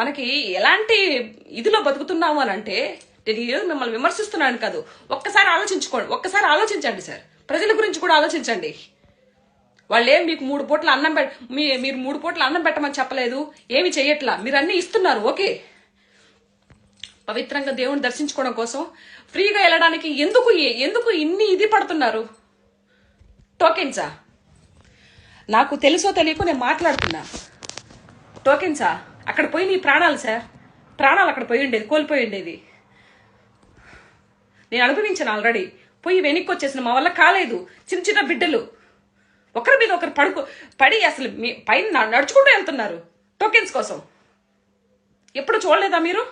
మనకి ఎలాంటి ఇదిలో బతుకుతున్నాము అని అంటే నేను మిమ్మల్ని విమర్శిస్తున్నాను కాదు, ఒక్కసారి ఆలోచించుకోండి, ఒక్కసారి ఆలోచించండి సార్. ప్రజల గురించి కూడా ఆలోచించండి. వాళ్ళేం మీకు 3 పూట్ల అన్నం మీరు 3 పూట్ల అన్నం పెట్టమని చెప్పలేదు, ఏమి చెయ్యట్లా, మీరు అన్ని ఇస్తున్నారు. ఓకే, పవిత్రంగా దేవుని దర్శించుకోవడం కోసం ఫ్రీగా వెళ్ళడానికి ఎందుకు ఇన్ని ఇది పడుతున్నారు? టోకెన్సా? నాకు తెలుసో తెలియకో నేను మాట్లాడుతున్నా. టోకెన్సా? అక్కడ పోయి నీ ప్రాణాలు సార్, ప్రాణాలు అక్కడ పోయి ఉండేది, కోల్పోయి ఉండేది. నేను అనుభవించాను ఆల్రెడీ. పోయి వెనక్కి వచ్చేసిన, మా వల్ల కాలేదు. చిన్న చిన్న బిడ్డలు ఒకరి మీద ఒకరు పడి అసలు పైన నడుచుకుంటూ వెళ్తున్నారు టోకెన్స్ కోసం. ఎప్పుడు చూడలేదా మీరు?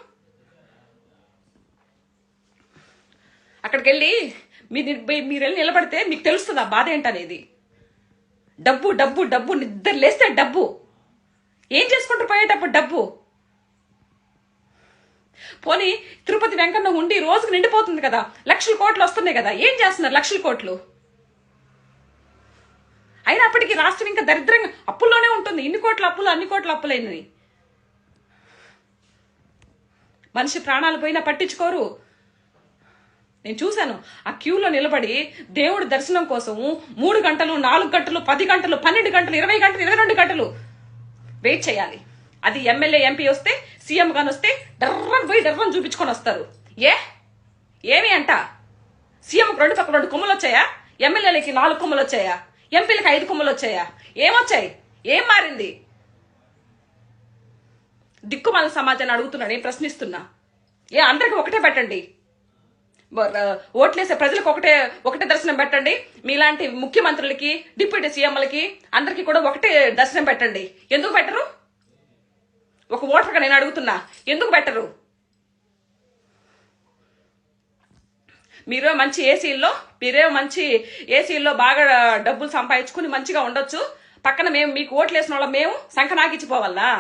అక్కడికి వెళ్ళి మీరు వెళ్ళి నిలబడితే మీకు తెలుస్తుంది ఆ బాధ ఏంటనేది. డబ్బు డబ్బు డబ్బు, నిద్ర లేస్తే డబ్బు. ఏం చేసుకుంటారు పోయేటప్పుడు డబ్బు? పోనీ తిరుపతి వెంకన్న ఉండి రోజుకు నిండిపోతుంది కదా, లక్షల కోట్లు వస్తున్నాయి కదా, ఏం చేస్తున్నారు లక్షల కోట్లు? అయినప్పటికీ రాష్ట్రం ఇంకా దరిద్రంగా అప్పుల్లోనే ఉంటుంది. ఇన్ని కోట్ల అప్పులు, అన్ని కోట్ల అప్పులైనవి. మనిషి ప్రాణాలు పోయినా పట్టించుకోరు. నేను చూశాను ఆ క్యూలో నిలబడి దేవుడి దర్శనం కోసం 3 గంటలు, 4 గంటలు, 10 గంటలు, 12 గంటలు, 20 గంటలు, 22 గంటలు వెయిట్ చేయాలి. అది ఎమ్మెల్యే ఎంపీ వస్తే, సీఎం గాని వస్తే డర్రని పోయి డర్రని చూపించుకొని వస్తారు. ఏమి అంట? సీఎంకి 2 కొమ్ములు వచ్చాయా? ఎమ్మెల్యేలకి 4 కొమ్ములు వచ్చాయా? ఎంపీలకి 5 కొమ్ములు వచ్చాయా? ఏమొచ్చాయి? ఏం మారింది? దిక్కుమాల సమాజాన్ని అడుగుతున్నా, నేను ప్రశ్నిస్తున్నా. అందరికి ఒకటే పెట్టండి, ఓట్లేసే ప్రజలకు ఒకటే దర్శనం పెట్టండి. మీలాంటి ముఖ్యమంత్రులకి, డిప్యూటీ సీఎంలకి అందరికి కూడా ఒకటే దర్శనం పెట్టండి. ఎందుకు పెట్టరు? ఒక ఓటర్గా నేను అడుగుతున్నా, ఎందుకు పెట్టరు? మీరే మంచి ఏసీల్లో బాగా డబ్బులు సంపాదించుకుని మంచిగా ఉండొచ్చు. పక్కన మీకు ఓట్లు వేసిన వాళ్ళం మేము సంకనాకిచ్చిపోవాలా?